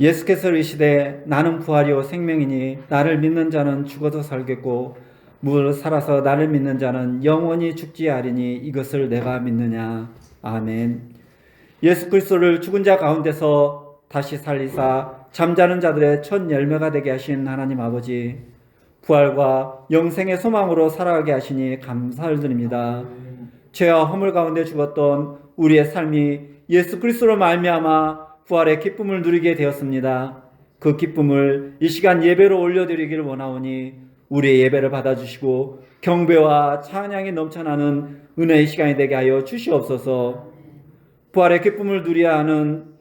예수께서 이르시되 나는 부활이요 생명이니 나를 믿는 자는 죽어도 살겠고 무릇 살아서 나를 믿는 자는 영원히 죽지 아니하리니 이것을 내가 믿느냐. 아멘. 예수 그리스도를 죽은 자 가운데서 다시 살리사 잠자는 자들의 첫 열매가 되게 하신 하나님 아버지, 부활과 영생의 소망으로 살아가게 하시니 감사를 드립니다. 죄와 허물 가운데 죽었던 우리의 삶이 예수 그리스도로 말미암아 부활의 기쁨을 누리게 되었습니다. 그 기쁨을 이 시간 예배로 올려드리기를 원하오니 우리의 예배를 받아주시고 경배와 찬양이 넘쳐나는 은혜의 시간이 되게 하여 주시옵소서. 부활의 기쁨을 누려야 하는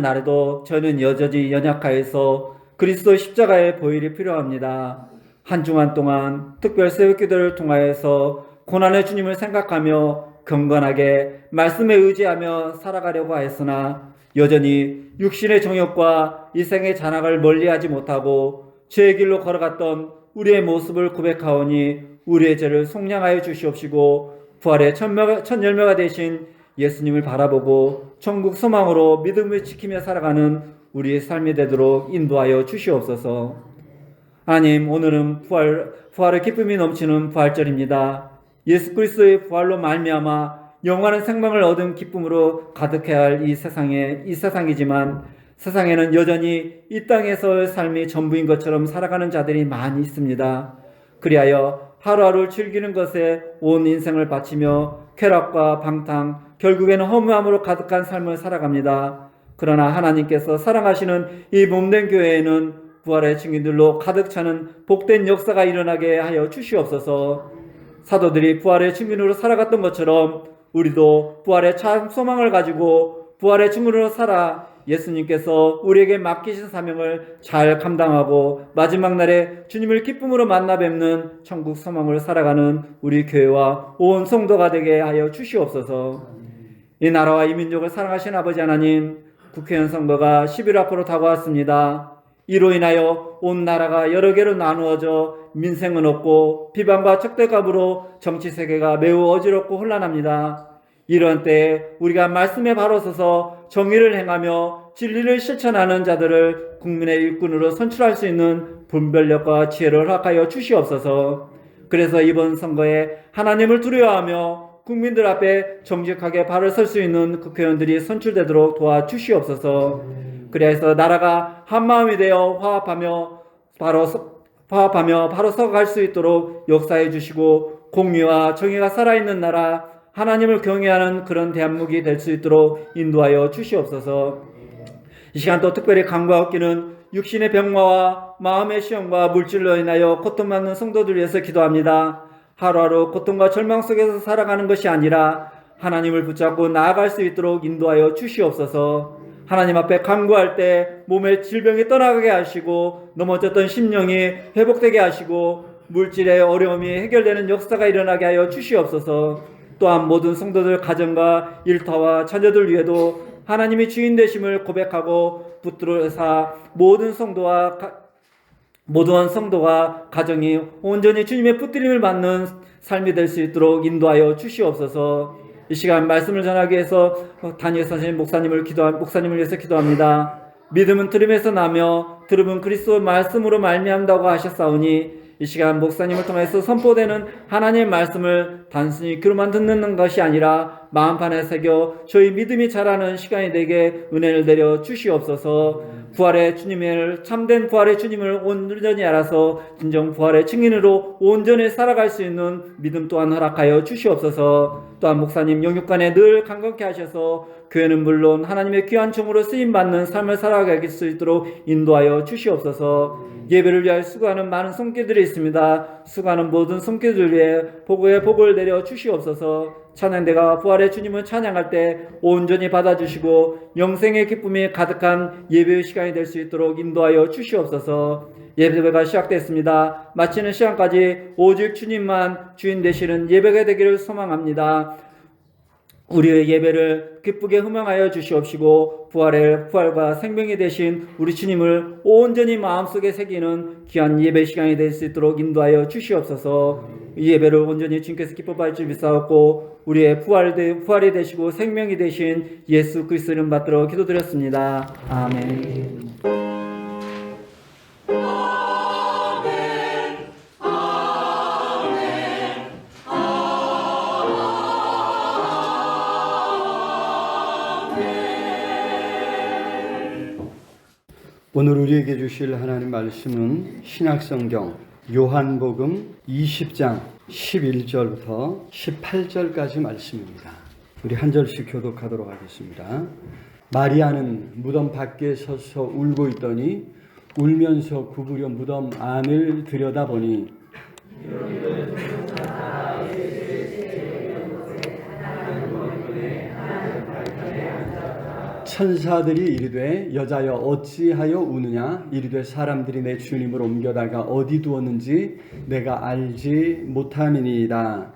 날에도 저는 여전히 연약하여서 그리스도 십자가의 보혈이 필요합니다. 한 주간 동안 특별 새벽기도를 통하여서 고난의 주님을 생각하며 경건하게 말씀에 의지하며 살아가려고 하였으나 여전히 육신의 정욕과 이 생의 잔악을 멀리하지 못하고 죄의 길로 걸어갔던 우리의 모습을 고백하오니 우리의 죄를 속량하여 주시옵시고 부활의 첫 열매가 되신 예수님을 바라보고 천국 소망으로 믿음을 지키며 살아가는 우리의 삶이 되도록 인도하여 주시옵소서. 하나님, 오늘은 부활의 기쁨이 넘치는 부활절입니다. 예수 그리스도의 부활로 말미암아 영원한 생명을 얻은 기쁨으로 가득해야 할 이 세상이지만 세상에는 여전히 이 땅에서의 삶이 전부인 것처럼 살아가는 자들이 많이 있습니다. 그리하여 하루하루 즐기는 것에 온 인생을 바치며 쾌락과 방탕, 결국에는 허무함으로 가득한 삶을 살아갑니다. 그러나 하나님께서 사랑하시는 이 몸된 교회에는 부활의 증인들로 가득 차는 복된 역사가 일어나게 하여 주시옵소서. 사도들이 부활의 증인으로 살아갔던 것처럼 우리도 부활의 참 소망을 가지고 부활의 증인으로 살아 예수님께서 우리에게 맡기신 사명을 잘 감당하고 마지막 날에 주님을 기쁨으로 만나 뵙는 천국 소망을 살아가는 우리 교회와 온 성도가 되게 하여 주시옵소서. 이 나라와 이 민족을 사랑하신 아버지 하나님, 국회의원 선거가 10일 앞으로 다가왔습니다. 이로 인하여 온 나라가 여러 개로 나누어져 민생은 없고 비방과 적대감으로 정치 세계가 매우 어지럽고 혼란합니다. 이런 때에 우리가 말씀에 바로 서서 정의를 행하며 진리를 실천하는 자들을 국민의 일꾼으로 선출할 수 있는 분별력과 지혜를 허락하여 주시옵소서. 그래서 이번 선거에 하나님을 두려워하며 국민들 앞에 정직하게 발을 설 수 있는 국회의원들이 선출되도록 도와주시옵소서. 그래서 나라가 한마음이 되어 화합하며 바로 서갈 수 있도록 역사해 주시고 공의와 정의가 살아있는 나라, 하나님을 경외하는 그런 대한민국이 될 수 있도록 인도하여 주시옵소서. 이 시간 또 특별히 간구하옵기는 육신의 병마와 마음의 시험과 물질로 인하여 고통받는 성도들 위해서 기도합니다. 하루하루 고통과 절망 속에서 살아가는 것이 아니라 하나님을 붙잡고 나아갈 수 있도록 인도하여 주시옵소서. 하나님 앞에 간구할 때 몸의 질병이 떠나가게 하시고 넘어졌던 심령이 회복되게 하시고 물질의 어려움이 해결되는 역사가 일어나게 하여 주시옵소서. 또한 모든 성도들 가정과 일터와 자녀들 위에도 하나님이 주인 되심을 고백하고 붙들어서 모든 성도와 가정이 온전히 주님의 붙들림을 받는 삶이 될 수 있도록 인도하여 주시옵소서. 이 시간 말씀을 전하기 위해서 담임 선생님 목사님을 위해서 기도합니다. 믿음은 들음에서 나며 들음은 그리스도 말씀으로 말미암다고 하셨사오니 이 시간 목사님을 통해서 선포되는 하나님의 말씀을 단순히 귀로만 듣는 것이 아니라 마음판에 새겨 저희 믿음이 자라는 시간이 되게 은혜를 내려 주시옵소서. 참된 부활의 주님을 온전히 알아서 진정 부활의 증인으로 온전히 살아갈 수 있는 믿음 또한 허락하여 주시옵소서. 또한 목사님 영육간에 늘 강건케 하셔서 교회는 물론 하나님의 귀한 종으로 쓰임받는 삶을 살아갈 수 있도록 인도하여 주시옵소서. 예배를 위하여 수고하는 많은 손길들이 있습니다. 수고하는 모든 손길들 위해 복을 내려 주시옵소서. 찬양대가 부활의 주님을 찬양할 때 온전히 받아주시고 영생의 기쁨이 가득한 예배의 시간이 될 수 있도록 인도하여 주시옵소서. 예배가 시작됐습니다. 마치는 시간까지 오직 주님만 주인 되시는 예배가 되기를 소망합니다. 우리의 예배를 기쁘게 흠양하여 주시옵시고 부활과 생명이 되신 우리 주님을 온전히 마음속에 새기는 귀한 예배 시간이 될 수 있도록 인도하여 주시옵소서. 이 예배를 온전히 주님께서 기뻐 받을 믿사옵고 우리의 부활이 되시고 생명이 되신 예수 그리스도 이름 받들어 기도드렸습니다. 아멘. 오늘 우리에게 주실 하나님 말씀은 신약성경 요한복음 20장 11절부터 18절까지 말씀입니다. 우리 한 절씩 교독하도록 하겠습니다. 마리아는 무덤 밖에 서서 울고 있더니 울면서 구부려 무덤 안을 들여다보니 천사들이 이르되 여자여 어찌하여 우느냐 이르되 사람들이 내 주님을 옮겨다가 어디 두었는지 내가 알지 못함이니이다.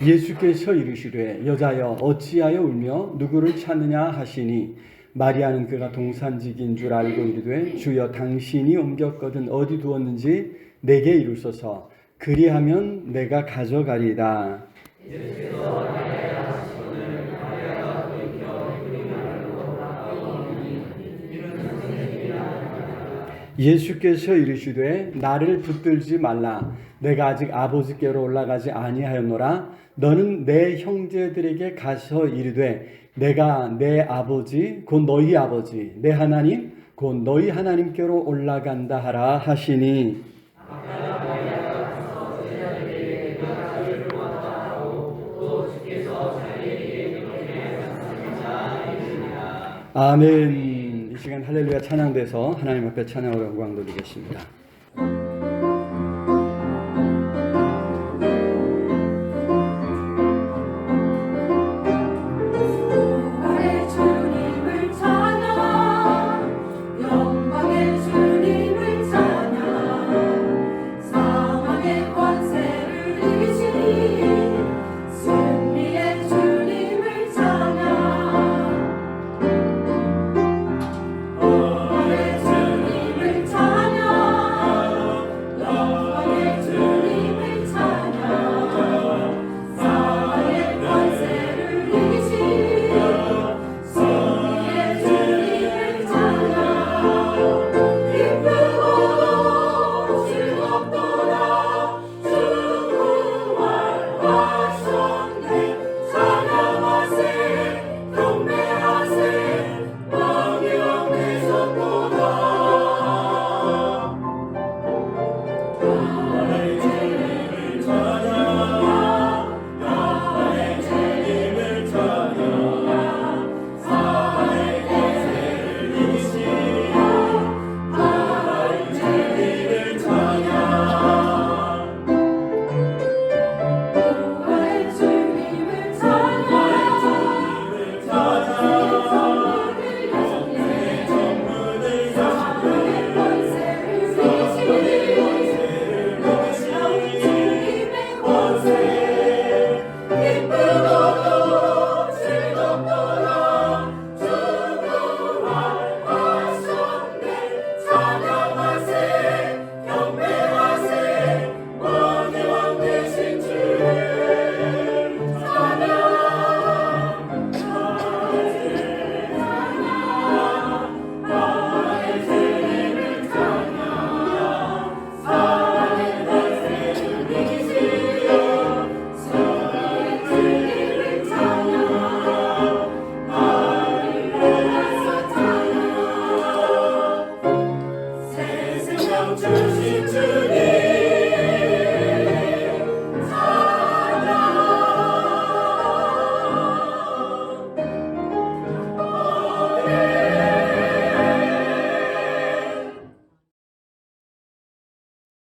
예수께서 이르시되 여자여 어찌하여 울며 누구를 찾느냐 하시니 마리아는 그가 동산직인 줄 알고 이르되 주여 당신이 옮겼거든 어디 두었는지 내게 이루소서. 그리하면 내가 가져가리이다. 예수께서 이르시되 나를 붙들지 말라. 내가 아직 아버지께로 올라가지 아니하였노라. 너는 내 형제들에게 가서 이르되 내가 내 아버지 곧 너희 아버지 내 하나님 곧 너희 하나님께로 올라간다 하라 하시니 아멘. 이 시간 할렐루야 찬양돼서 하나님 앞에 찬양으로 영광 돌리겠습니다.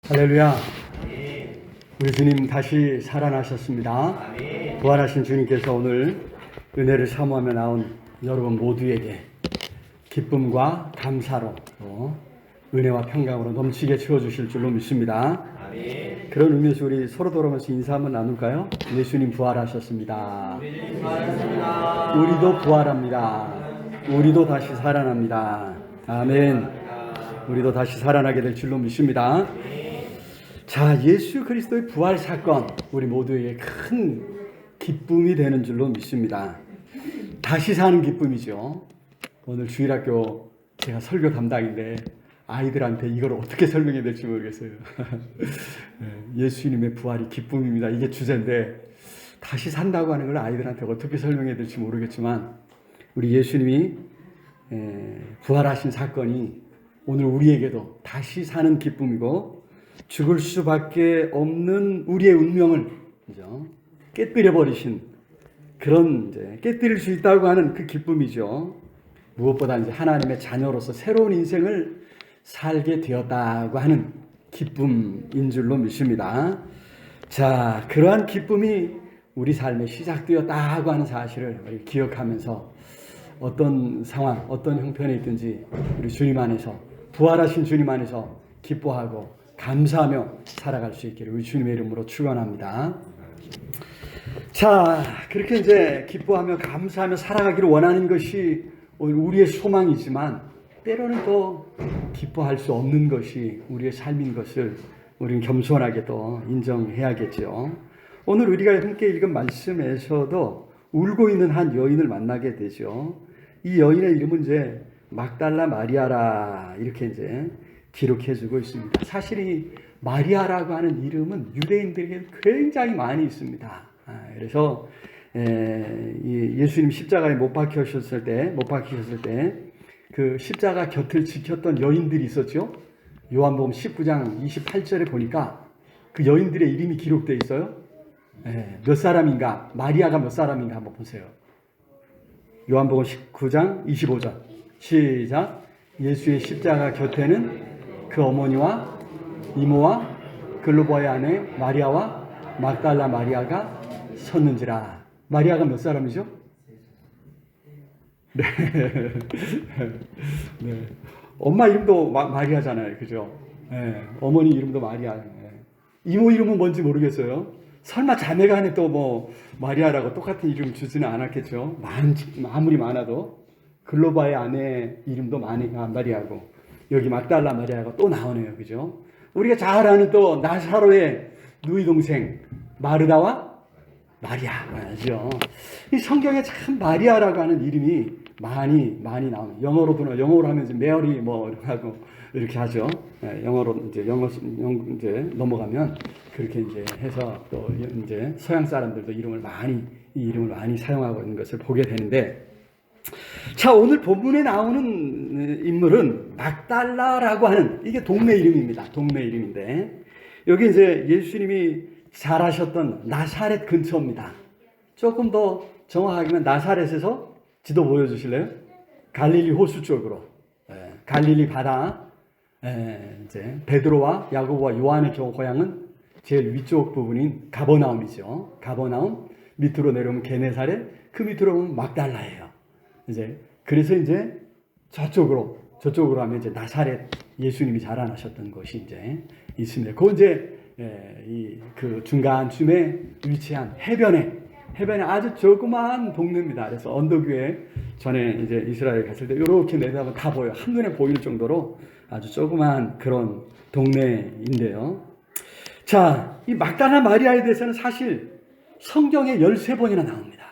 할렐루야. 우리 주님 다시 살아나셨습니다. 부활하신 주님께서 오늘 은혜를 사모하며 나온 여러분 모두에게 기쁨과 감사로 또 은혜와 평강으로 넘치게 채워주실 줄로 믿습니다. 그런 의미에서 우리 서로 돌아가면서 인사 한번 나눌까요? 예수님 부활하셨습니다. 우리도 부활합니다. 우리도 다시 살아납니다. 아멘. 우리도 다시 살아나게 될 줄로 믿습니다. 자, 예수 그리스도의 부활 사건, 우리 모두에게 큰 기쁨이 되는 줄로 믿습니다. 다시 사는 기쁨이죠. 오늘 주일학교 제가 설교 담당인데 아이들한테 이걸 어떻게 설명해야 될지 모르겠어요. 예수님의 부활이 기쁨입니다. 이게 주제인데 다시 산다고 하는 걸 아이들한테 어떻게 설명해야 될지 모르겠지만 우리 예수님이 부활하신 사건이 오늘 우리에게도 다시 사는 기쁨이고 죽을 수밖에 없는 우리의 운명을 깨뜨려 버리신 그런 깨뜨릴 수 있다고 하는 그 기쁨이죠. 무엇보다 이제 하나님의 자녀로서 새로운 인생을 살게 되었다고 하는 기쁨인 줄로 믿습니다. 자, 그러한 기쁨이 우리 삶에 시작되었다고 하는 사실을 우리 기억하면서 어떤 상황, 어떤 형편에 있든지 우리 주님 안에서 부활하신 주님 안에서 기뻐하고 감사하며 살아갈 수 있기를 우리 주님의 이름으로 축원합니다. 자, 그렇게 이제 기뻐하며 감사하며 살아가기를 원하는 것이 우리의 소망이지만 때로는 또 기뻐할 수 없는 것이 우리의 삶인 것을 우리는 겸손하게 또 인정해야겠죠. 오늘 우리가 함께 읽은 말씀에서도 울고 있는 한 여인을 만나게 되죠. 이 여인의 이름은 이제 막달라 마리아라 이렇게 이제 기록해주고 있습니다. 사실 이 마리아라고 하는 이름은 유대인들에게 굉장히 많이 있습니다. 그래서 예수님 십자가에 못 박히셨을 때 그 십자가 곁을 지켰던 여인들이 있었죠. 요한복음 19장 28절에 보니까 그 여인들의 이름이 기록되어 있어요. 몇 사람인가? 마리아가 몇 사람인가 한번 보세요. 요한복음 19장 25절 시작. 예수의 십자가 곁에는 그 어머니와 이모와 글로바의 아내 마리아와 막달라 마리아가 섰는지라. 마리아가 몇 사람이죠? 네. 네. 엄마 이름도 마리아잖아요. 그죠? 네. 어머니 이름도 마리아. 네. 이모 이름은 뭔지 모르겠어요. 설마 자매가 안에 또 뭐 마리아라고 똑같은 이름 주지는 않았겠죠. 아무리 많아도. 글로바의 아내 이름도 마리아고 여기 막달라 마리아가 또 나오네요. 그죠? 우리가 잘 아는 또 나사로의 누이 동생 마르다와 마리아죠. 이 성경에 참 마리아라고 하는 이름이 많이 나옵니다. 영어로 하면 이제 메어리 뭐 하고 이렇게 하죠. 영어로 이제 영어 이제 넘어가면 그렇게 이제 해서 또 이제 서양 사람들도 이 이름을 많이 사용하고 있는 것을 보게 되는데, 자, 오늘 본문에 나오는 인물은 막달라라고 하는 이게 동네 이름입니다. 동네 이름인데 여기 이제 예수님이 자라셨던 나사렛 근처입니다. 조금 더 정확하게는 나사렛에서 지도 보여주실래요? 갈릴리 호수 쪽으로, 갈릴리 바다, 이제 베드로와 야고보와 요한의 고향은 제일 위쪽 부분인 가버나움이죠. 가버나움 밑으로 내려오면 게네사렛, 그 밑으로 오면 막달라예요. 그래서 이제 저쪽으로 하면 이제 나사렛 예수님이 자라나셨던 곳이 이제 있습니다. 그 이제 그 중간쯤에 위치한 해변에 아주 조그마한 동네입니다. 그래서 언덕 위에 전에 이제 이스라엘 갔을 때 이렇게 내다보면 다 보여요. 한눈에 보일 정도로 아주 조그마한 그런 동네인데요. 자, 이 막달라 마리아에 대해서는 사실 성경에 13번이나 나옵니다.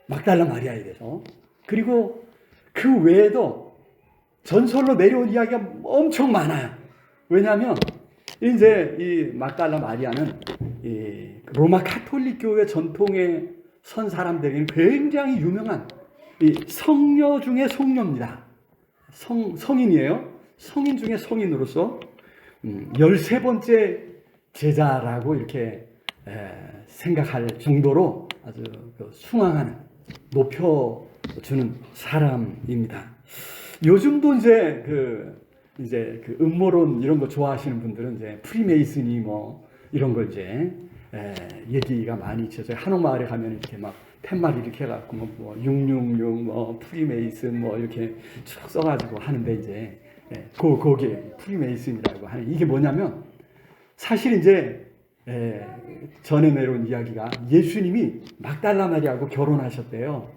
막달라 마리아에 대해서. 그리고 그 외에도 전설로 내려온 이야기가 엄청 많아요. 왜냐하면 이제 이 막달라 마리아는 이 로마 가톨릭 교회 전통에 선 사람들에게는 굉장히 유명한 이 성녀 중에 성녀입니다. 성인이에요. 성인 중에 성인으로서 13번째 제자라고 이렇게 생각할 정도로 아주 숭앙하는 높여주는 사람입니다. 요즘도 이제 그 음모론 이런 거 좋아하시는 분들은 이제 프리메이슨이 뭐 이런 거 이제 얘기가 많이 있죠. 한옥마을에 가면 이렇게 막 팻말 이렇게 해갖고 뭐 666 뭐 프리메이슨 뭐 이렇게 쭉 써가지고 하는데 이제 그게 프리메이슨이라고 하는 이게 뭐냐면 사실 이제 전에 내려온 이야기가 예수님이 막달라 마리아하고 결혼하셨대요.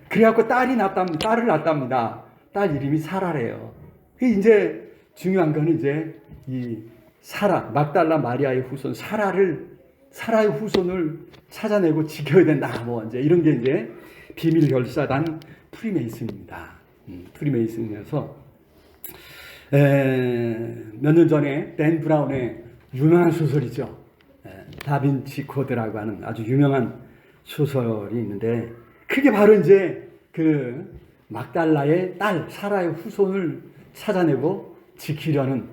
그래갖고 딸을 낳았답니다. 딸 이름이 사라래요. 이제 중요한 건 이제 이 사라, 막달라 마리아의 후손 사라의 후손을 찾아내고 지켜야 된다. 뭐 이제 이런 게 이제 비밀 결사단 프리메이슨입니다. 프리메이슨이어서 몇 년 전에 댄 브라운의 유명한 소설이죠. 다빈치 코드라고 하는 아주 유명한 소설이 있는데 그게 바로 이제 그 막달라의 딸 사라의 후손을 찾아내고 지키려는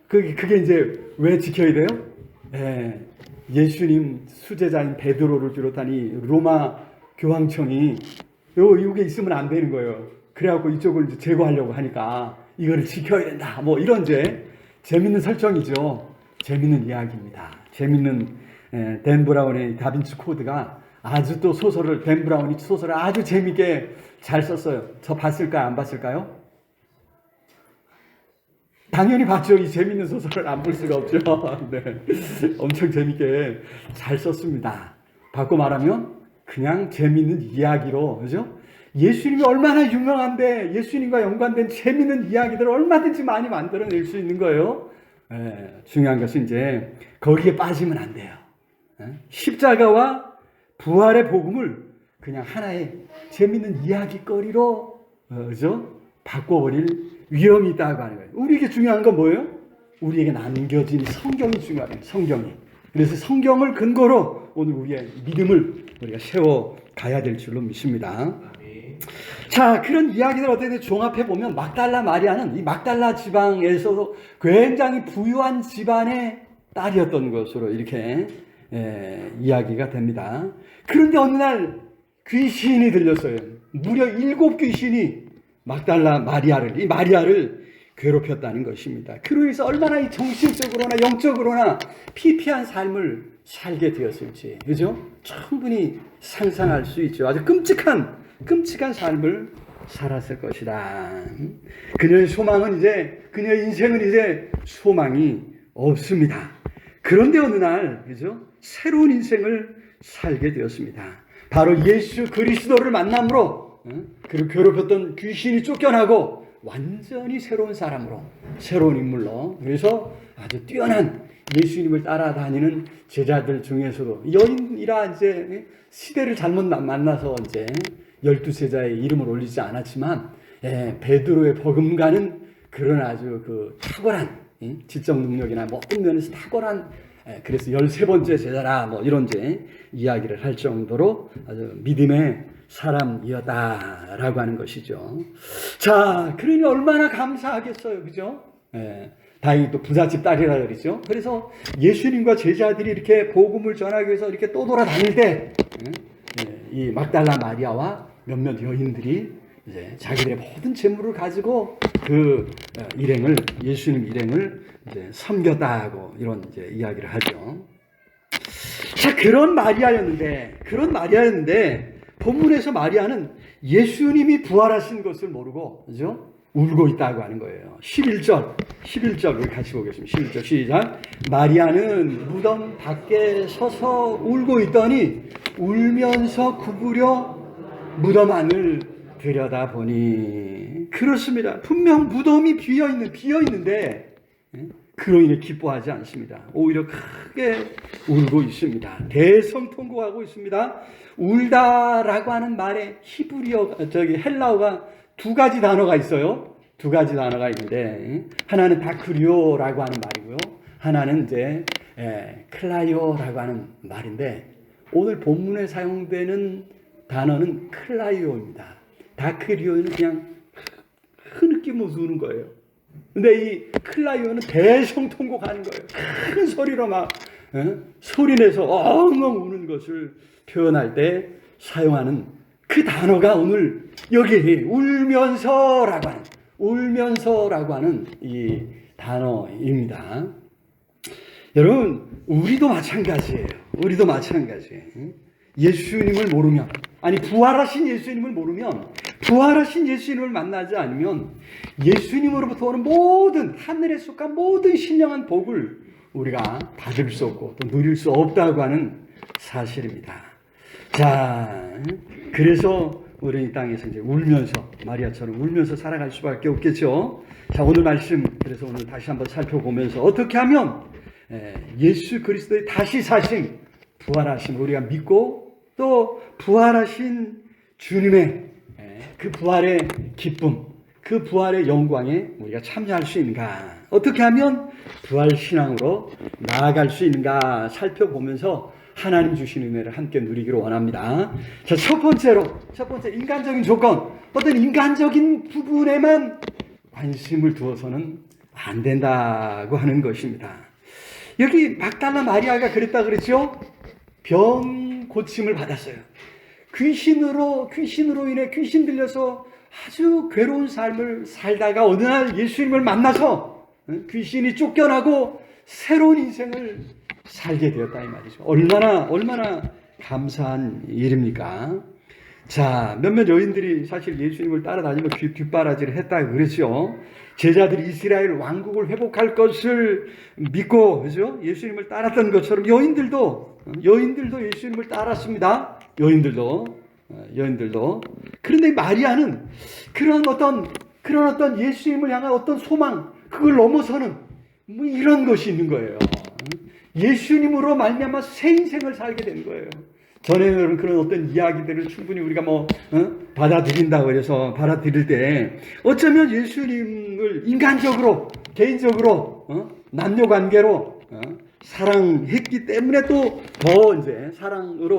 그게 이제 왜 지켜야 돼요? 예수님 수제자인 베드로를 비롯한 이 로마 교황청이 이게 있으면 안 되는 거예요. 그래갖고 이쪽을 이제 제거하려고 하니까 이거를 지켜야 된다. 뭐 이런 이제 재밌는 설정이죠. 재밌는 이야기입니다. 재밌는 댄 브라운의 다빈치 코드가 아주 또 댄 브라운이 소설을 아주 재밌게 잘 썼어요. 저 봤을까요? 안 봤을까요? 당연히 봤죠. 이 재밌는 소설을 안 볼 수가 없죠. 네. 엄청 재밌게 잘 썼습니다. 바꿔 말하면 그냥 재밌는 이야기로, 그죠? 예수님이 얼마나 유명한데 예수님과 연관된 재밌는 이야기들을 얼마든지 많이 만들어낼 수 있는 거예요. 중요한 것은 이제 거기에 빠지면 안 돼요. 십자가와 부활의 복음을 그냥 하나의 재밌는 이야기거리로 그죠? 바꿔버릴 위험이 있다고 하는 거예요. 우리에게 중요한 건 뭐예요? 우리에게 남겨진 성경이 중요해요. 성경이. 그래서 성경을 근거로 오늘 우리의 믿음을 우리가 세워가야 될 줄로 믿습니다. 자, 그런 이야기들 어떻게 종합해 보면 막달라 마리아는 이 막달라 지방에서도 굉장히 부유한 집안의 딸이었던 것으로 이렇게 이야기가 됩니다. 그런데 어느 날 귀신이 들렸어요. 무려 7귀신이 막달라 마리아를, 이 마리아를 괴롭혔다는 것입니다. 그로 인해서 얼마나 이 정신적으로나 영적으로나 피폐한 삶을 살게 되었을지, 그죠? 충분히 상상할 수 있죠. 아주 끔찍한 삶을 살았을 것이다. 그녀의 인생은 이제 소망이 없습니다. 그런데 어느 날, 그죠? 새로운 인생을 살게 되었습니다. 바로 예수 그리스도를 만남으로 그를 괴롭혔던 귀신이 쫓겨나고 완전히 새로운 사람으로, 새로운 인물로, 그래서 아주 뛰어난 예수님을 따라다니는 제자들 중에서도 여인이라 이제 시대를 잘못 만나서 이제 12제자의 이름을 올리지 않았지만 베드로의 버금가는 그런 아주 그 탁월한 지적 능력이나 모든 면에서 탁월한 그래서 13번째 제자라 뭐 이런 이제 이야기를 할 정도로 아주 믿음의 사람이었다라고 하는 것이죠. 자, 그러니 얼마나 감사하겠어요, 그죠? 다행히 또 부잣집 딸이라 그러죠. 그래서 예수님과 제자들이 이렇게 복음을 전하기 위해서 이렇게 또 돌아다닐 때, 이 막달라 마리아와 몇몇 여인들이 이제 자기들의 모든 재물을 가지고 그 예수님 일행을 이제 섬겼다고 이런 이제 이야기를 하죠. 자, 그런 마리아였는데 본문에서 마리아는 예수님이 부활하신 것을 모르고, 그죠? 울고 있다고 하는 거예요. 11절 우리 같이 보겠습니다. 11절 시작. 마리아는 무덤 밖에 서서 울고 있더니 울면서 구부려 무덤 안을 들여다보니, 그렇습니다. 분명 무덤이 비어있는데 그로 인해 기뻐하지 않습니다. 오히려 크게 울고 있습니다. 대성통곡하고 있습니다. 울다라고 하는 말에 헬라어가 두 가지 단어가 있어요. 두 가지 단어가 있는데 하나는 다크리오라고 하는 말이고요. 하나는 이제 클라이오라고 하는 말인데 오늘 본문에 사용되는 단어는 클라이오입니다. 다크리오는 그냥 흐느끼며 우는 거예요. 근데 이 클라이오는 대성통곡하는 거예요. 큰 소리로 막 소리내서 엉엉 우는 것을 표현할 때 사용하는 그 단어가 오늘 여기 울면서라고 하는 이 단어입니다. 여러분, 우리도 마찬가지예요. 예수님을 모르면, 부활하신 예수님을 모르면 부활하신 예수님을 만나지 않으면 예수님으로부터 오는 모든 하늘에 속한 모든 신령한 복을 우리가 받을 수 없고 또 누릴 수 없다고 하는 사실입니다. 자, 그래서 우리 이 땅에서 이제 울면서 마리아처럼 울면서 살아갈 수밖에 없겠죠. 자, 오늘 말씀 그래서 오늘 다시 한번 살펴보면서 어떻게 하면 예수 그리스도의 다시 사심, 부활하심 우리가 믿고 또 부활하신 주님의 그 부활의 기쁨, 그 부활의 영광에 우리가 참여할 수 있는가? 어떻게 하면 부활 신앙으로 나아갈 수 있는가 살펴보면서 하나님 주신 은혜를 함께 누리기를 원합니다. 자, 첫 번째 인간적인 조건, 어떤 인간적인 부분에만 관심을 두어서는 안 된다고 하는 것입니다. 여기 막달라 마리아가 그랬다 그랬죠? 병 고침을 받았어요. 귀신으로 인해 귀신 들려서 아주 괴로운 삶을 살다가 어느 날 예수님을 만나서 귀신이 쫓겨나고 새로운 인생을 살게 되었다 이 말이죠. 얼마나 감사한 일입니까? 자, 몇몇 여인들이 사실 예수님을 따라다니며 뒷바라지를 했다고 그랬죠. 제자들이 이스라엘 왕국을 회복할 것을 믿고 그죠? 예수님을 따랐던 것처럼 여인들도 예수님을 따랐습니다. 여인들도. 그런데 마리아는 그런 어떤 예수님을 향한 어떤 소망, 그걸 넘어서는 뭐 이런 것이 있는 거예요. 예수님으로 말미암아 새 인생을 살게 된 거예요. 전에는 그런 어떤 이야기들을 충분히 우리가 받아들인다고 해서 받아들일 때 어쩌면 예수님을 인간적으로, 개인적으로, 남녀 관계로 사랑했기 때문에 또 더 이제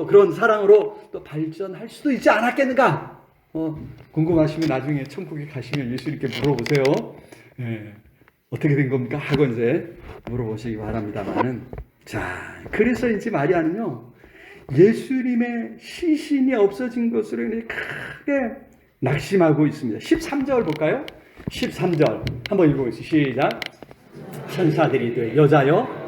그런 사랑으로 또 발전할 수도 있지 않았겠는가? 궁금하시면 나중에 천국에 가시면 예수님께 물어보세요. 어떻게 된 겁니까? 하고 이제 물어보시기 바랍니다만은. 자, 그래서인지 마리아는요, 예수님의 시신이 없어진 것으로 인해 크게 낙심하고 있습니다. 13절 볼까요? 13절. 한번 읽어보겠습니다. 시작. 천사들이 이르되 여자여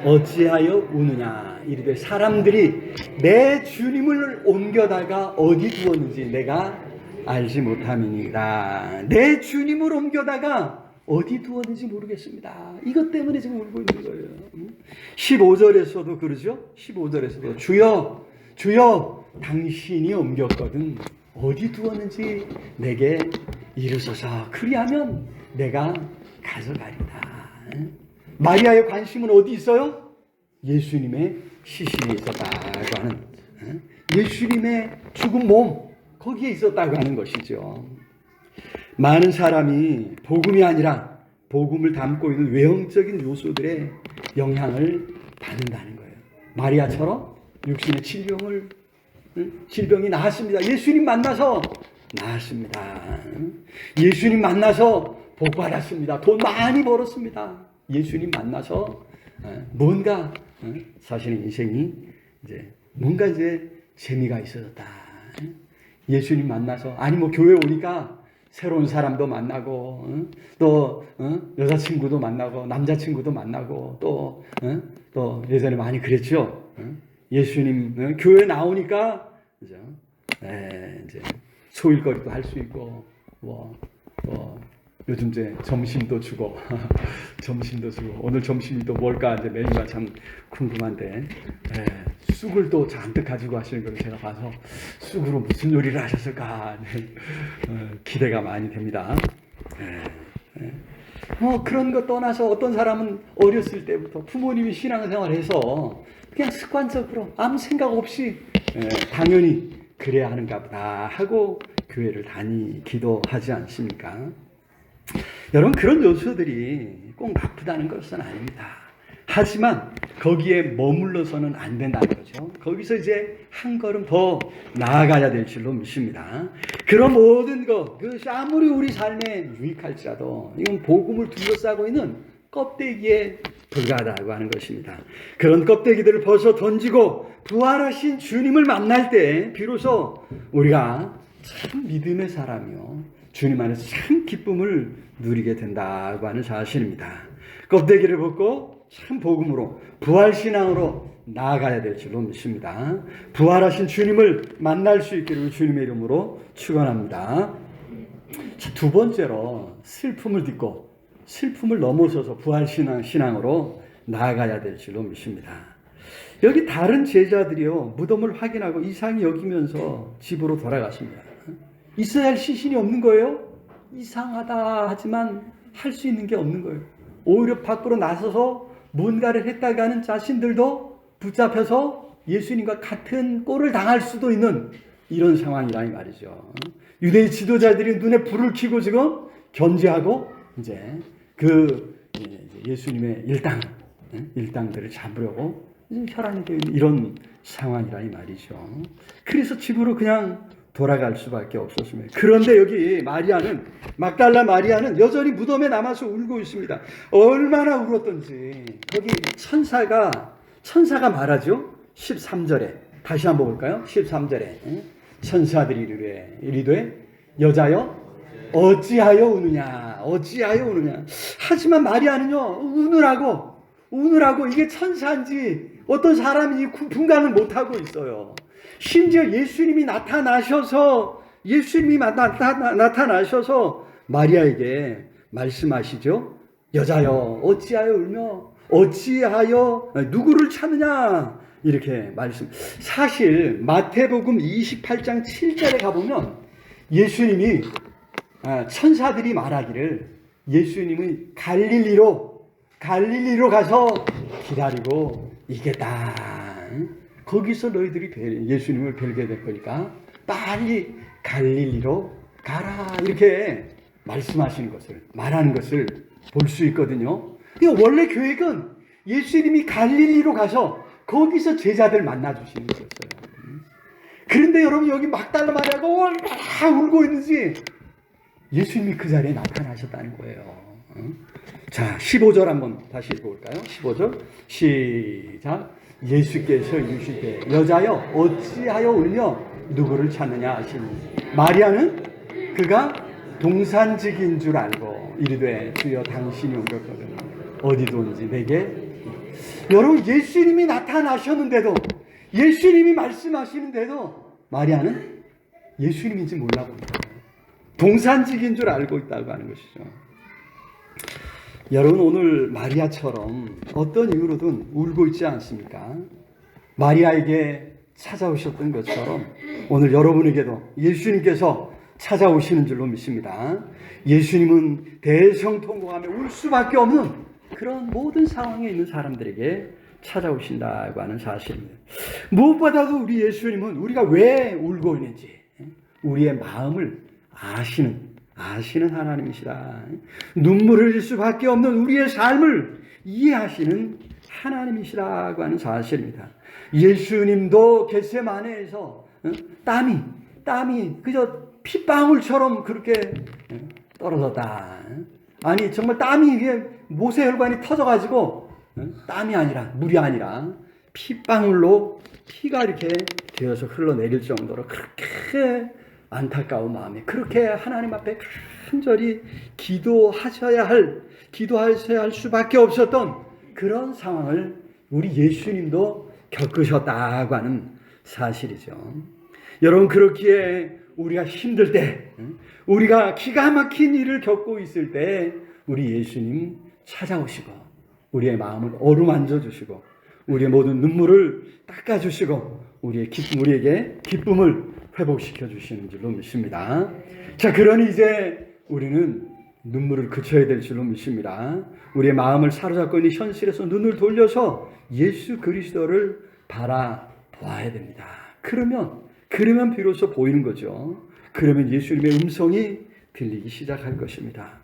어찌하여 우느냐 이르되 사람들이 내 주님을 옮겨다가 어디 두었는지 내가 알지 못함이니라. 내 주님을 옮겨다가 어디 두었는지 모르겠습니다. 이것 때문에 지금 울고 있는 거예요. 15절에서도 그러죠. 15절에서도 주여 당신이 옮겼거든 어디 두었는지 내게 이르소서. 그리하면 내가 가져가리다. 마리아의 관심은 어디 있어요? 예수님의 시신이 있었다고 하는, 예수님의 죽은 몸 거기에 있었다고 하는 것이죠. 많은 사람이 복음이 아니라 복음을 담고 있는 외형적인 요소들의 영향을 받는다는 거예요. 마리아처럼 육신의 질병이 나았습니다. 예수님 만나서 나았습니다. 예수님 만나서 복 받았습니다. 돈 많이 벌었습니다. 예수님 만나서 뭔가 자신의 인생이 뭔가 재미가 있어졌다. 예수님 만나서 교회 오니까 새로운 사람도 만나고 또 여자친구도 만나고 남자친구도 만나고 또 예전에 많이 그랬죠. 예수님 교회 나오니까 이제 소일거리도 할 수 있고 요즘 점심도 주고 오늘 점심이 또 뭘까 메뉴가 참 궁금한데 쑥을 또 잔뜩 가지고 하시는 걸 제가 봐서 쑥으로 무슨 요리를 하셨을까 기대가 많이 됩니다. 그런 거 떠나서 어떤 사람은 어렸을 때부터 부모님이 신앙생활해서 그냥 습관적으로 아무 생각 없이 당연히 그래야 하는가 보다 하고 교회를 다니기도 하지 않습니까? 여러분, 그런 요소들이 꼭 나쁘다는 것은 아닙니다. 하지만 거기에 머물러서는 안 된다는 거죠. 거기서 한 걸음 더 나아가야 될 줄로 믿습니다. 그런 모든 것, 그것이 아무리 우리 삶에 유익할지라도 이건 복음을 둘러싸고 있는 껍데기에 불과하다고 하는 것입니다. 그런 껍데기들을 벗어 던지고 부활하신 주님을 만날 때 비로소 우리가 참 믿음의 사람이요, 주님 안에서 참 기쁨을 누리게 된다고 하는 사실입니다. 껍데기를 벗고 참 복음으로 부활신앙으로 나아가야 될 줄로 믿습니다. 부활하신 주님을 만날 수 있기를 주님의 이름으로 축원합니다. 두 번째로 슬픔을 딛고 슬픔을 넘어서서 부활신앙으로 나아가야 될 줄로 믿습니다. 여기 다른 제자들이요, 무덤을 확인하고 이상히 여기면서 집으로 돌아갔습니다. 있어야 할 시신이 없는 거예요. 이상하다 하지만 할 수 있는 게 없는 거예요. 오히려 밖으로 나서서 뭔가를 했다가 하는 자신들도 붙잡혀서 예수님과 같은 꼴을 당할 수도 있는 이런 상황이라 이 말이죠. 유대의 지도자들이 눈에 불을 켜고 지금 견제하고 이제 예수님의 일당들을 잡으려고 혈안이 되어 있는 이런 상황이라 이 말이죠. 그래서 집으로 그냥 돌아갈 수밖에 없었습니다. 그런데 여기 막달라 마리아는 여전히 무덤에 남아서 울고 있습니다. 얼마나 울었던지 거기 천사가 말하죠. 13절에 다시 한번 볼까요? 13절에 천사들이 이르되 여자여 어찌하여 우느냐. 하지만 마리아는요, 우느라고 이게 천사인지 어떤 사람인지 분간을 못하고 있어요. 심지어 예수님이 나타나셔서 마리아에게 말씀하시죠. 여자여 어찌하여 울며 어찌하여 누구를 찾느냐, 이렇게 말씀. 사실 마태복음 28장 7절에 가보면 예수님이 천사들이 말하기를 예수님이 갈릴리로 가서 기다리고 있겠다. 거기서 너희들이 예수님을 뵐게 될 거니까 빨리 갈릴리로 가라, 이렇게 말하는 것을 볼 수 있거든요. 원래 계획은 예수님이 갈릴리로 가서 거기서 제자들 만나 주시는 거였어요. 그런데 여러분, 여기 막달라 마리아가 얼마나 울고 있는지 예수님이 그 자리에 나타나셨다는 거예요. 자, 15절 한번 다시 읽어볼까요? 15절 시작. 예수께서 이르시되 여자여 어찌하여 울며 누구를 찾느냐 하시니 마리아는 그가 동산직인 줄 알고 이르되 주여 당신이 오셨거든 어디든지 내게. 여러분, 예수님이 나타나셨는데도, 예수님이 말씀하시는데도 마리아는 예수님인지 몰라봅니다. 동산직인 줄 알고 있다고 하는 것이죠. 여러분, 오늘 마리아처럼 어떤 이유로든 울고 있지 않습니까? 마리아에게 찾아오셨던 것처럼 오늘 여러분에게도 예수님께서 찾아오시는 줄로 믿습니다. 예수님은 대성통곡하며 울 수밖에 없는 그런 모든 상황에 있는 사람들에게 찾아오신다고 하는 사실입니다. 무엇보다도 우리 예수님은 우리가 왜 울고 있는지 우리의 마음을 아시는 하나님이시라. 눈물을 흘릴 수밖에 없는 우리의 삶을 이해하시는 하나님이시라고 하는 사실입니다. 예수님도 겟세마네에서 땀이 그저 핏방울처럼 그렇게 떨어졌다. 아니, 정말 땀이 이게 모세혈관이 터져가지고 땀이 아니라, 물이 아니라 핏방울로 피가 이렇게 되어서 흘러내릴 정도로 그렇게 안타까운 마음에 그렇게 하나님 앞에 간절히 기도하셔야 할 수밖에 없었던 그런 상황을 우리 예수님도 겪으셨다고 하는 사실이죠. 여러분, 그렇기에 우리가 힘들 때, 우리가 기가 막힌 일을 겪고 있을 때 우리 예수님 찾아오시고 우리의 마음을 어루만져 주시고 우리의 모든 눈물을 닦아주시고 우리에게 기쁨을 회복시켜 주시는 줄로 믿습니다. 자, 그러니 이제 우리는 눈물을 그쳐야 될 줄로 믿습니다. 우리의 마음을 사로잡고 있는 현실에서 눈을 돌려서 예수 그리스도를 바라보아야 됩니다. 그러면 비로소 보이는 거죠. 그러면 예수님의 음성이 들리기 시작할 것입니다.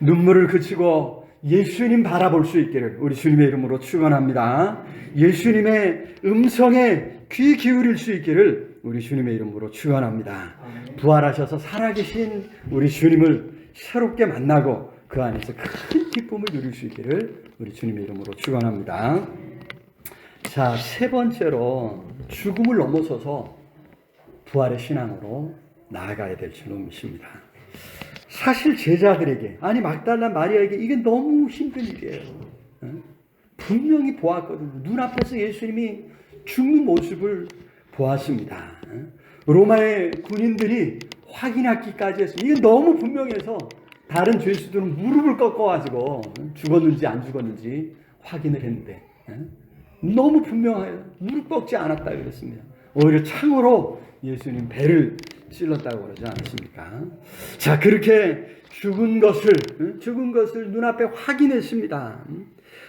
눈물을 그치고 예수님 바라볼 수 있기를 우리 주님의 이름으로 축원합니다. 예수님의 음성에 귀 기울일 수 있기를 우리 주님의 이름으로 축원합니다. 부활하셔서 살아계신 우리 주님을 새롭게 만나고 그 안에서 큰 기쁨을 누릴 수 있기를 우리 주님의 이름으로 축원합니다. 자, 세 번째로 죽음을 넘어서서 부활의 신앙으로 나아가야 될 줄로 믿습니다. 사실 제자들에게, 아니 막달라 마리아에게 이게 너무 힘든 일이에요. 분명히 보았거든요. 눈앞에서 예수님이 죽는 모습을 보았습니다. 로마의 군인들이 확인하기까지 했습니다. 이게 너무 분명해서 다른 죄수들은 무릎을 꺾어가지고 죽었는지 안 죽었는지 확인을 했는데 너무 분명해요. 무릎 꺾지 않았다 그랬습니다. 오히려 창으로 예수님 배를 찔렀다고 그러지 않습니까? 자, 그렇게 죽은 것을 눈앞에 확인했습니다.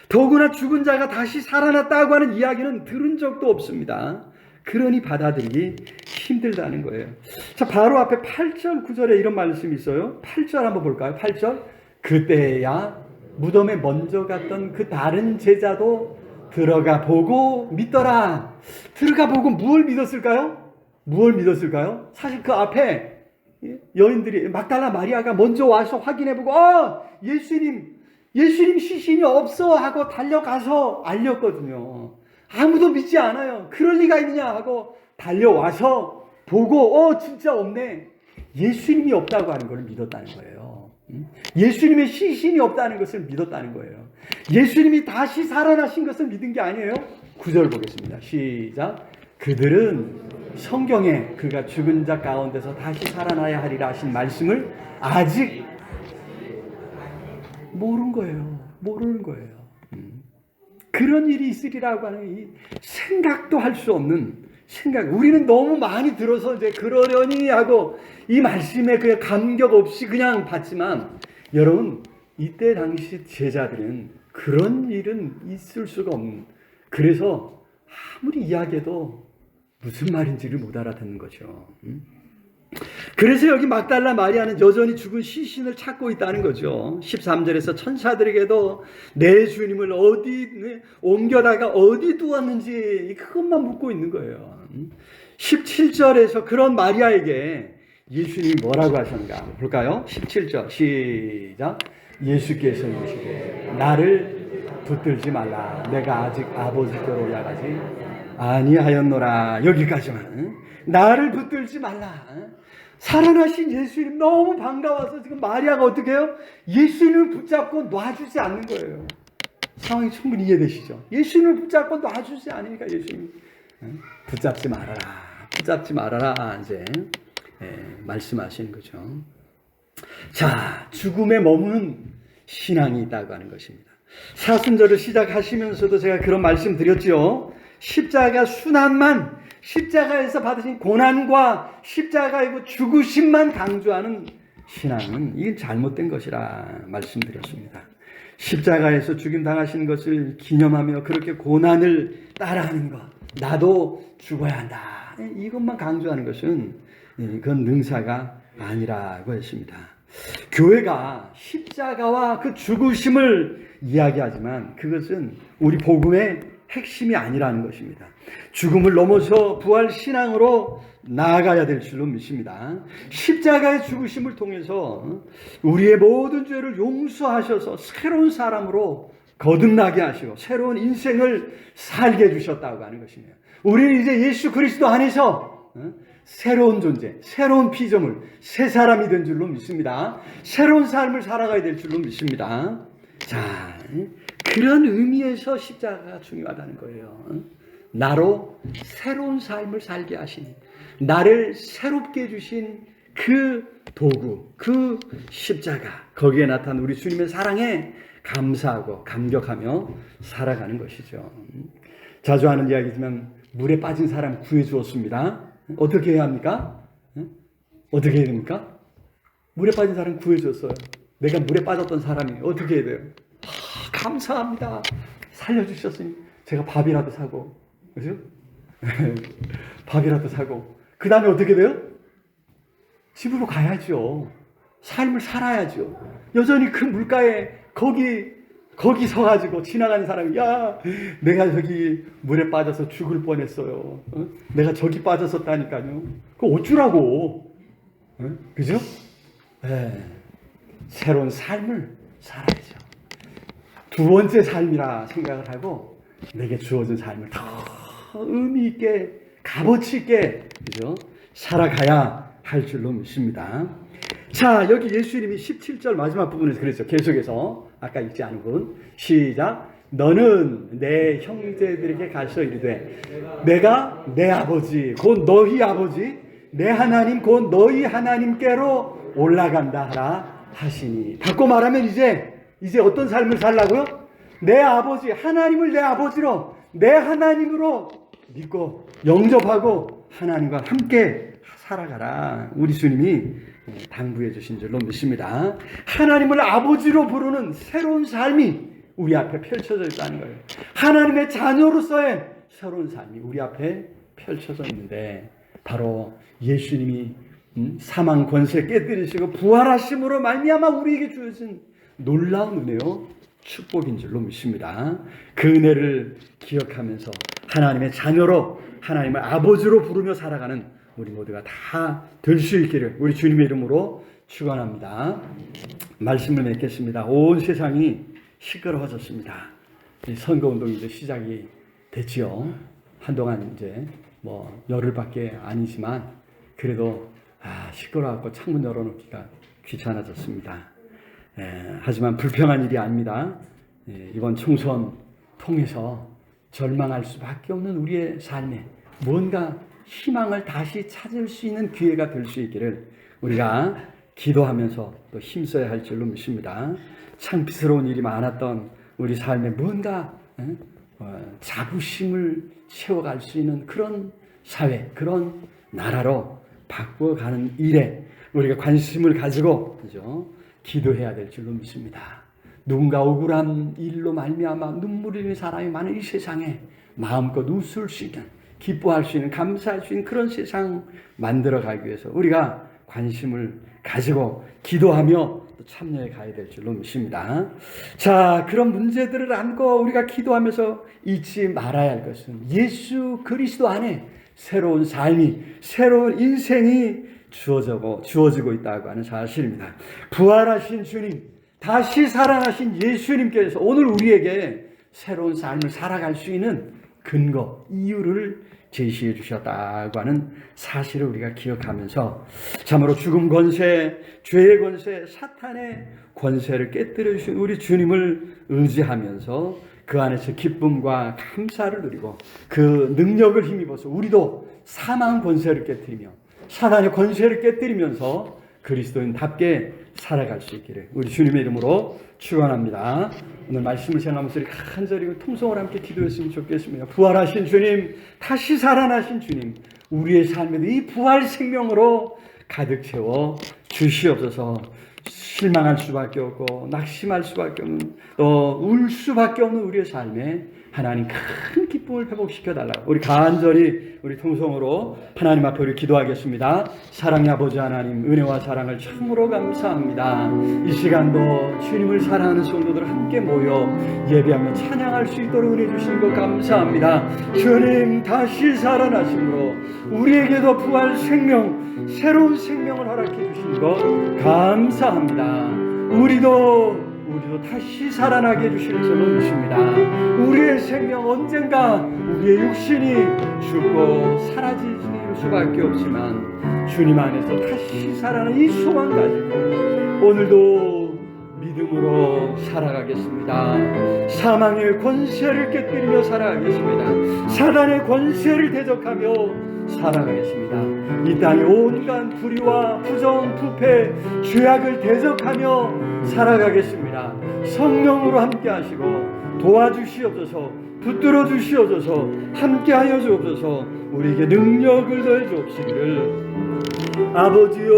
더구나 죽은 자가 다시 살아났다고 하는 이야기는 들은 적도 없습니다. 그러니 받아들이기 힘들다는 거예요. 자, 바로 앞에 8절, 9절에 이런 말씀이 있어요. 8절 한번 볼까요? 8절. 그때야 무덤에 먼저 갔던 그 다른 제자도 들어가 보고 믿더라. 들어가 보고 무엇을 믿었을까요? 무엇을 믿었을까요? 사실 그 앞에 여인들이 막달라 마리아가 먼저 와서 확인해보고 예수님 시신이 없어 하고 달려가서 알렸거든요. 아무도 믿지 않아요. 그럴 리가 있냐 하고 달려와서 보고 진짜 없네. 예수님이 없다고 하는 걸 믿었다는 거예요. 예수님의 시신이 없다는 것을 믿었다는 거예요. 예수님이 다시 살아나신 것을 믿은 게 아니에요. 9절 보겠습니다. 시작. 그들은 성경에 그가 죽은 자 가운데서 다시 살아나야 하리라 하신 말씀을 아직 모르는 거예요. 그런 일이 있으리라고 하는 이 생각도 할 수 없는 생각. 우리는 너무 많이 들어서 이제 그러려니 하고 이 말씀에 그냥 감격 없이 그냥 받지만, 여러분 이때 당시 제자들은 그런 일은 있을 수가 없는, 그래서 아무리 이야기해도 무슨 말인지를 못 알아듣는 거죠. 그래서 여기 막달라 마리아는 여전히 죽은 시신을 찾고 있다는 거죠. 13절에서 천사들에게도 내 주님을 어디 옮겨다가 어디 두었는지 그것만 묻고 있는 거예요. 17절에서 그런 마리아에게 예수님이 뭐라고 하셨는가 볼까요? 17절 시작. 예수께서 이르시되 나를 붙들지 말라. 내가 아직 아버지께로 올라가지 아니하였노라. 여기까지만. 나를 붙들지 말라. 살아나신 예수님 너무 반가워서 지금 마리아가 어떻게 해요? 예수님을 붙잡고 놔주지 않는 거예요. 상황이 충분히 이해되시죠? 예수님을 붙잡고 놔주지 않으니까 예수님이 붙잡지 말아라 이제 말씀하시는 거죠. 자, 죽음에 머무는 신앙이 있다고 하는 것입니다. 사순절을 시작하시면서도 제가 그런 말씀 드렸지요. 십자가 순환만, 십자가에서 받으신 고난과 십자가의 죽으심만 강조하는 신앙은 이건 잘못된 것이라 말씀드렸습니다. 십자가에서 죽임 당하신 것을 기념하며 그렇게 고난을 따라하는 것, 나도 죽어야 한다, 이것만 강조하는 것은 그건 능사가 아니라고 했습니다. 교회가 십자가와 그 죽으심을 이야기하지만 그것은 우리 복음의 핵심이 아니라는 것입니다. 죽음을 넘어서 부활 신앙으로 나아가야 될 줄로 믿습니다. 십자가의 죽으심을 통해서 우리의 모든 죄를 용서하셔서 새로운 사람으로 거듭나게 하시고 새로운 인생을 살게 해주셨다고 하는 것입니다. 우리는 이제 예수 그리스도 안에서 새로운 존재, 새로운 피조물, 새 사람이 된 줄로 믿습니다. 새로운 삶을 살아가야 될 줄로 믿습니다. 자, 그런 의미에서 십자가가 중요하다는 거예요. 나로 새로운 삶을 살게 하신, 나를 새롭게 해주신 그 도구, 그 십자가, 거기에 나타난 우리 주님의 사랑에 감사하고 감격하며 살아가는 것이죠. 자주 하는 이야기지만 물에 빠진 사람 구해주었습니다. 어떻게 해야 합니까? 어떻게 해야 됩니까? 물에 빠진 사람 구해줬어요. 내가 물에 빠졌던 사람이 어떻게 해야 돼요? 감사합니다. 살려주셨으니 제가 밥이라도 사고, 그죠? 밥이라도 사고, 그 다음에 어떻게 돼요? 집으로 가야죠. 삶을 살아야죠. 여전히 그 물가에 거기 서가지고 지나가는 사람이, 야, 내가 저기 물에 빠져서 죽을 뻔했어요. 내가 저기 빠졌었다니까요. 그거 어쩌라고. 그죠? 네. 새로운 삶을 살아야죠. 두 번째 삶이라 생각을 하고 내게 주어진 삶을 더 의미 있게, 값어치 있게, 그죠? 살아가야 할 줄로 믿습니다. 자, 여기 예수님이 17절 마지막 부분에서 그랬죠. 계속해서 아까 읽지 않은 부분 시작. 너는 내 형제들에게 가서 이르되 내가 내 아버지 곧 너희 아버지 내 하나님 곧 너희 하나님께로 올라간다 하라 하시니. 바꿔 말하면 이제 어떤 삶을 살라고요? 내 아버지 하나님을 내 아버지로 내 하나님으로 믿고 영접하고 하나님과 함께 살아가라. 우리 주님이 당부해 주신 줄로 믿습니다. 하나님을 아버지로 부르는 새로운 삶이 우리 앞에 펼쳐져 있다는 거예요. 하나님의 자녀로서의 새로운 삶이 우리 앞에 펼쳐져 있는데 바로 예수님이 사망 권세 깨뜨리시고 부활하심으로 말미암아 우리에게 주어진 놀라운 은혜요 축복인 줄로 믿습니다. 그 은혜를 기억하면서 하나님의 자녀로 하나님을 아버지로 부르며 살아가는 우리 모두가 다 될 수 있기를 우리 주님의 이름으로 축원합니다. 말씀을 맺겠습니다. 온 세상이 시끄러워졌습니다. 선거운동이 이제 시작이 됐지요. 한동안 이제 열흘밖에 아니지만 그래도 시끄러워갖고 창문 열어놓기가 귀찮아졌습니다. 하지만 불평한 일이 아닙니다. 이번 총선 통해서 절망할 수밖에 없는 우리의 삶에 뭔가 희망을 다시 찾을 수 있는 기회가 될 수 있기를 우리가 기도하면서 또 힘써야 할 줄로 믿습니다. 창피스러운 일이 많았던 우리 삶에 뭔가 자부심을 채워갈 수 있는 그런 사회, 그런 나라로 바꿔가는 일에 우리가 관심을 가지고 그죠? 기도해야 될 줄로 믿습니다. 누군가 억울한 일로 말미암아 눈물 흘리는 사람이 많은 이 세상에 마음껏 웃을 수 있는, 기뻐할 수 있는, 감사할 수 있는 그런 세상 만들어가기 위해서 우리가 관심을 가지고 기도하며 또 참여해 가야 될 줄로 믿습니다. 자, 그런 문제들을 안고 우리가 기도하면서 잊지 말아야 할 것은 예수 그리스도 안에 새로운 삶이, 새로운 인생이 주어지고 있다고 하는 사실입니다. 부활하신 주님, 다시 살아나신 예수님께서 오늘 우리에게 새로운 삶을 살아갈 수 있는 근거, 이유를 제시해 주셨다고 하는 사실을 우리가 기억하면서 참으로 죽음 권세, 죄의 권세, 사탄의 권세를 깨뜨려 주신 우리 주님을 의지하면서 그 안에서 기쁨과 감사를 누리고 그 능력을 힘입어서 우리도 사망 권세를 깨뜨리며 사단의 권세를 깨뜨리면서 그리스도인답게 살아갈 수 있기를 우리 주님의 이름으로 축원합니다. 오늘 말씀을 생각하면서 간절히 통성을 함께 기도했으면 좋겠습니다. 부활하신 주님, 다시 살아나신 주님, 우리의 삶에도 이 부활 생명으로 가득 채워 주시옵소서. 실망할 수밖에 없고 낙심할 수밖에 없는 또 울 수밖에 없는 우리의 삶에 하나님 큰 기쁨을 회복시켜 달라고 우리 간절히 우리 통성으로 하나님 앞에 우리 기도하겠습니다. 사랑의 아버지 하나님, 은혜와 사랑을 참으로 감사합니다. 이 시간도 주님을 사랑하는 성도들 함께 모여 예배하며 찬양할 수 있도록 은혜 주신 것 감사합니다. 주님 다시 살아나심으로 우리에게도 부활 생명, 새로운 생명을 허락해 주신 것 감사합니다. 우리도 다시 살아나게 해주실 줄로 믿습니다. 우리의 생명 언젠가 우리의 육신이 죽고 사라질 수밖에 없지만 주님 안에서 다시 살아나는 이 소망 가지고 오늘도 믿음으로 살아가겠습니다. 사망의 권세를 깨뜨리며 살아가겠습니다. 사단의 권세를 대적하며 살아가겠습니다. 이 땅의 온갖 불의와 부정, 부패, 죄악을 대적하며 살아가겠습니다. 성령으로 함께 하시고 도와주시옵소서, 붙들어 주시옵소서, 함께 하여 주옵소서. 우리에게 능력을 더해 주옵시기를 아버지요,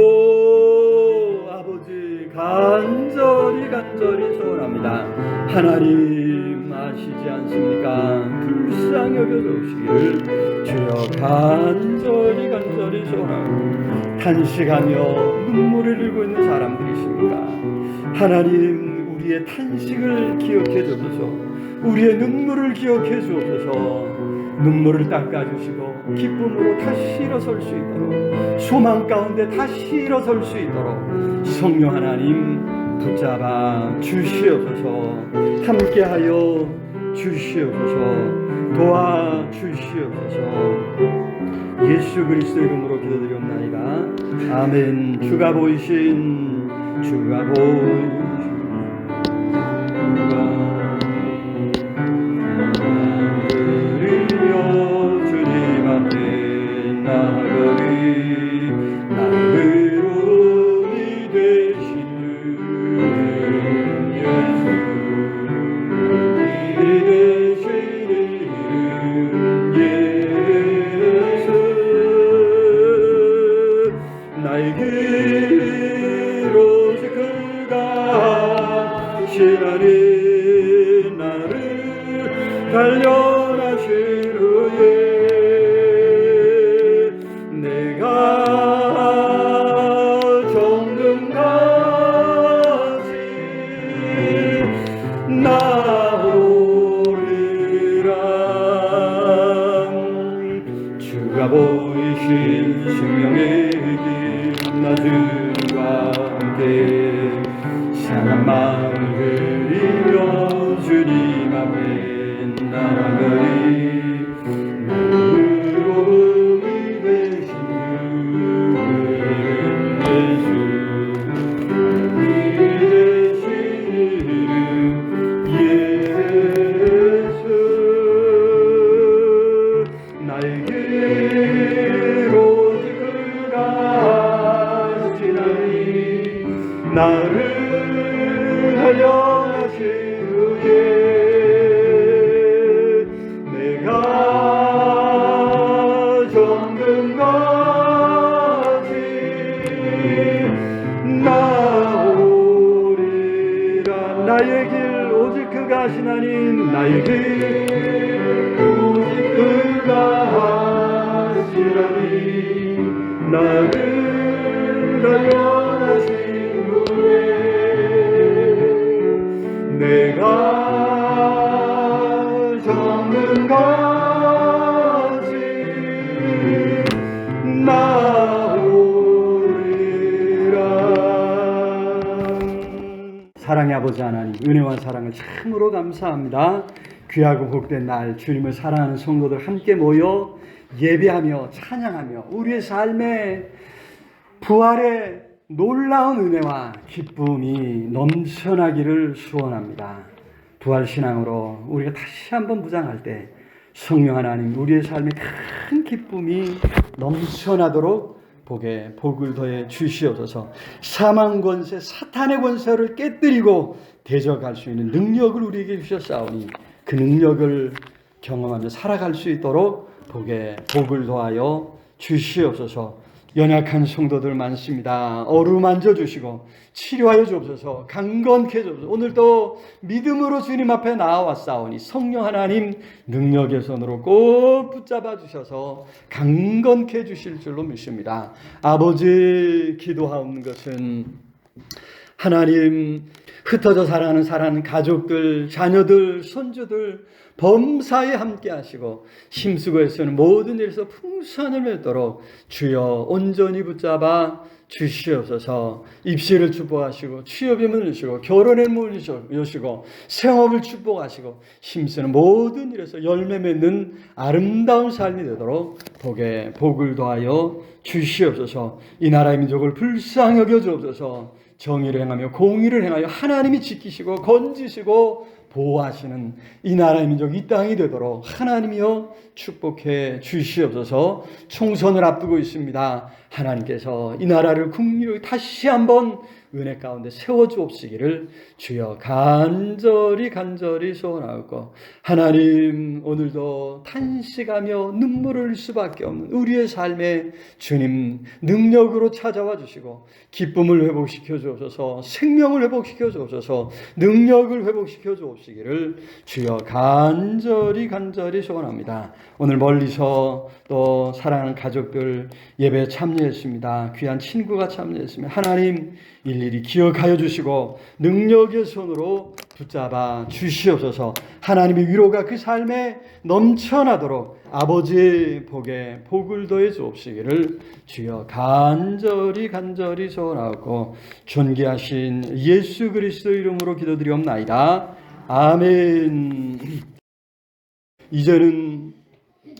아버지 간절히 소원합니다. 하나님 아시지 않습니까? 불쌍히 여겨 주시기를 주여 간절히 소원하고 탄식하며 눈물을 흘리고 있는 사람들이 있습니까? 하나님 우리의 탄식을 기억해 주옵소서, 우리의 눈물을 기억해 주옵소서. 눈물을 닦아주시고 기쁨으로 다시 일어설 수 있도록, 소망 가운데 다시 일어설 수 있도록 성령 하나님 붙잡아 주시옵소서, 함께하여 주시옵소서, 도와주시옵소서. 예수 그리스도 이름으로 기도드리옵나이다. 아멘. 주가 보이신 나가리 나의 의로움이 되신 예수 이 되시는 예수 나의 길 오직 그가 신하니 나를 단련하신 후에 내가 정금같이 나오리라 주가 보이신 생명의 길 나들과 함께 상한 마음을 들이며 주님 앞에 나아가리 의로움이 되신 예수 예수 나의 길 오직 그가 지나니 나를 달려하신 후에 내가 정금같이 나오리라 나의 길 오직 그가 하시나니 나의 길 오직 그가 하시나니 나를 단련하신 후에 내가 정금같이 나오리라. 사랑의 아버지 하나님, 은혜와 사랑을 참으로 감사합니다. 귀하고 복된 날 주님을 사랑하는 성도들 함께 모여 예배하며 찬양하며 우리의 삶에 부활의 놀라운 은혜와 기쁨이 넘쳐나기를 소원합니다. 부활신앙으로 우리가 다시 한번 무장할 때 성령 하나님 우리의 삶에 큰 기쁨이 넘쳐나도록 복을 더해 주시옵소서. 사망 권세 사탄의 권세를 깨뜨리고 대적할 수 있는 능력을 우리에게 주셨사오니 그 능력을 경험하며 살아갈 수 있도록 복을 더하여 주시옵소서. 연약한 성도들 많습니다. 어루만져 주시고 치료하여 주옵소서. 강건케 해주옵소서. 오늘도 믿음으로 주님 앞에 나와왔사오니 성령 하나님 능력의 손으로 꼭 붙잡아 주셔서 강건케 해주실 줄로 믿습니다. 아버지, 기도하옵는 것은 하나님 흩어져 살아가는 가족들, 자녀들, 손주들 범사에 함께 하시고 힘쓰고 애쓰는 모든 일에서 풍성함을 맺도록 주여 온전히 붙잡아 주시옵소서. 입시를 축복하시고 취업의 문을 여시고 결혼의 문을 여시고 생업을 축복하시고 힘쓰는 모든 일에서 열매 맺는 아름다운 삶이 되도록 복을 더하여 주시옵소서. 이 나라의 민족을 불쌍히 여겨 주옵소서. 정의를 행하며 공의를 행하여 하나님이 지키시고 건지시고 보호하시는 이 나라의 민족 이 땅이 되도록 하나님이여 축복해 주시옵소서. 총선을 앞두고 있습니다. 하나님께서 이 나라를 국리로 다시 한번 은혜 가운데 세워주옵시기를 주여 간절히 소원하옵고 하나님 오늘도 탄식하며 눈물을 흘릴 수밖에 없는 우리의 삶에 주님 능력으로 찾아와 주시고 기쁨을 회복시켜 주옵소서. 생명을 회복시켜 주옵소서. 능력을 회복시켜 주옵시기를 주여 간절히 소원합니다. 오늘 멀리서 또 사랑하는 가족들 예배에 참여했습니다. 귀한 친구가 참여했습니다. 하나님 일일이 기억하여 주시고 능력의 손으로 붙잡아 주시옵소서. 하나님의 위로가 그 삶에 넘쳐나도록 아버지의 복을 더해 주옵시기를 주여 간절히 소원하고 존귀하신 예수 그리스도 이름으로 기도드리옵나이다. 아멘. 이제는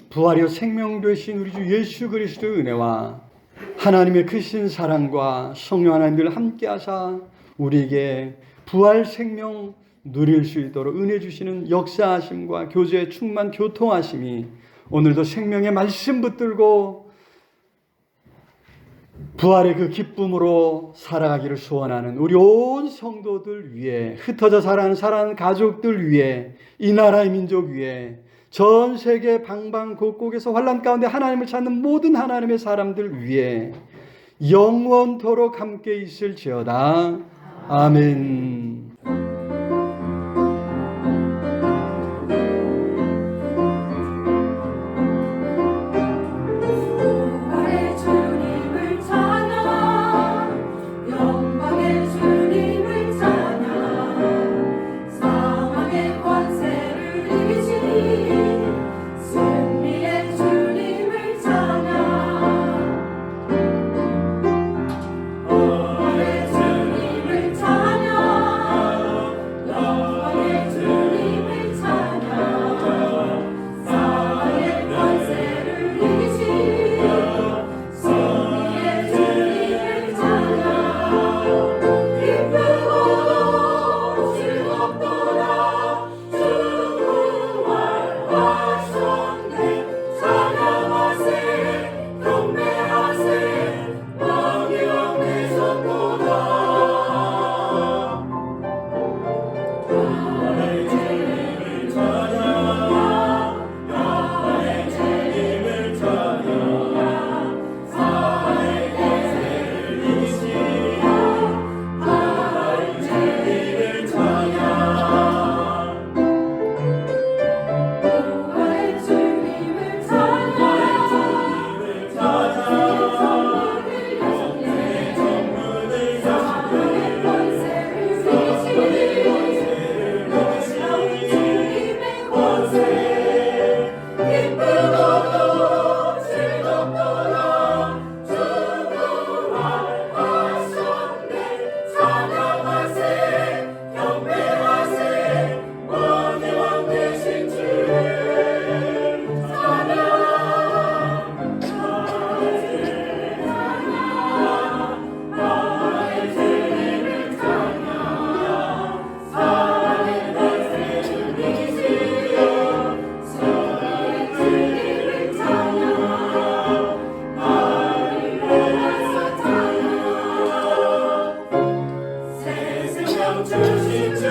부활이요 생명 되신 우리 주 예수 그리스도의 은혜와 하나님의 크신 사랑과 성령 하나님을 함께 하사 우리에게 부활 생명 누릴 수 있도록 은혜 주시는 역사하심과 교제 충만 교통하심이 오늘도 생명의 말씀 붙들고 부활의 그 기쁨으로 살아가기를 소원하는 우리 온 성도들 위해, 흩어져 살아가는 가족들 위해, 이 나라의 민족 위해, 전 세계 방방곡곡에서 환난 가운데 하나님을 찾는 모든 하나님의 사람들 위해 영원토록 함께 있을지어다. 아멘. 부활의 주님을 찬양, 영광의 주님을 찬양, 사망의 권세를 이기신 승리의 주님을 찬양. 부활의 주님을 찬양, 영광의 주님을 찬양, 사망의 권세를 이기신 승리의 주님을 찬양. 기쁘고 즐겁도다 주 부활하셨네. 찬양하세 경배하세 왕이 왕 되셨도다. 부활의 주님을 찬양, 영광의 주님을 찬양, 사망의 권세를 이기신 부활의 주님을 찬양. 부활의 주님을 찬양, 정문을 여셨네. 사망의 권세를 이기신 주님의 권세. 기쁘고 즐겁도다 주 부활하셨네. 찬양하세 경배하세 왕의 왕 되신 주 찬양. 부활의 주님을 찬양, 사랑의 권세를 이기신 승리의 주님을 찬양. 마음을 모아서 찬양, 새 생명 주신 주